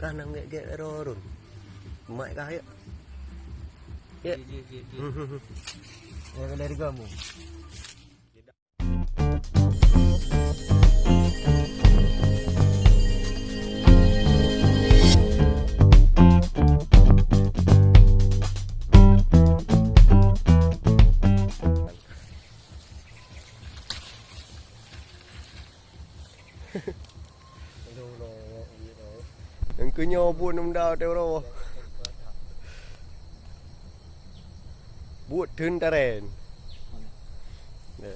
Kah nang get rorun. Mak kah ya. Ya. Ya dari kamu. Yang kunyo pun nunda tero. Buat tentaren. Dah.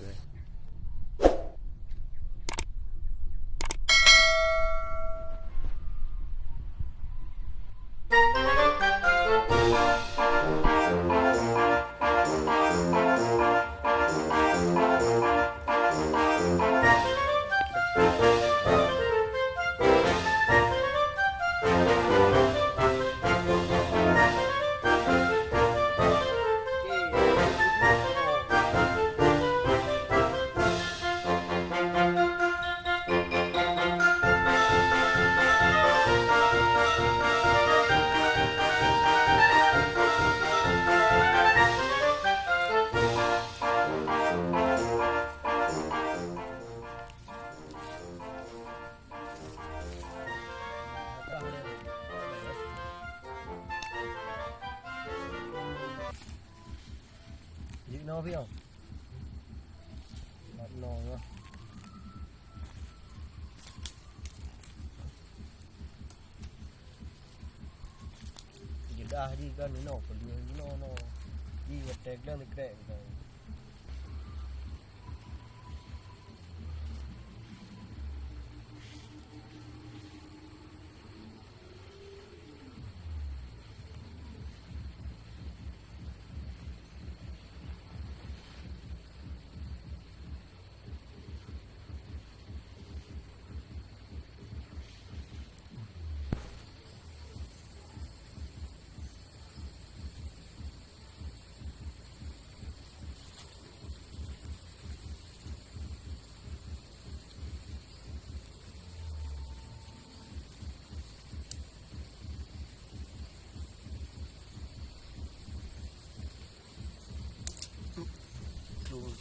No biết no nữa. Jadi dah di kan no dia no di attack dah ni crack kan.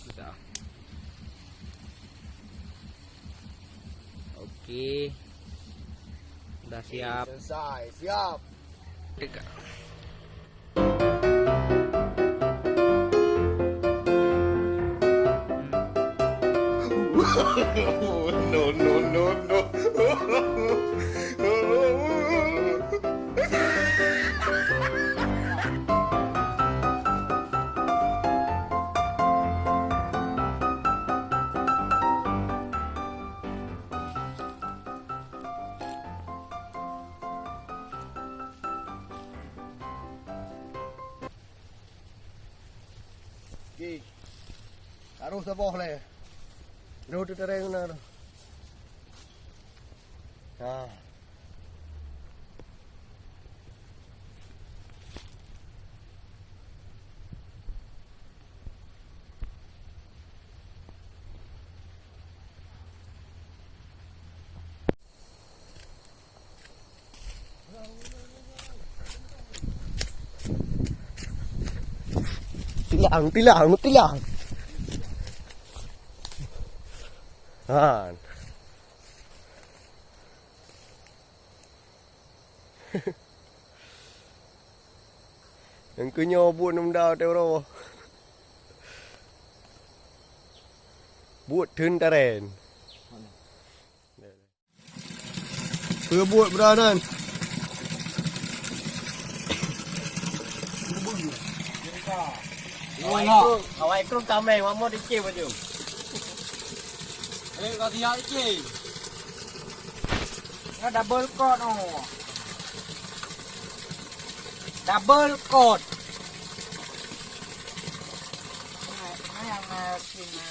Sudah. Oke. Sudah siap. Selesai, siap. No. Harus apa boleh? Road tereng na. Tilang. Han. Yang kunyo pun nunda tero. Buat tentaren. Buat beranan. Awak ikut tameng, mamo dikit baju. Kau siap je. Double coat oh. Double coat. Yang sini.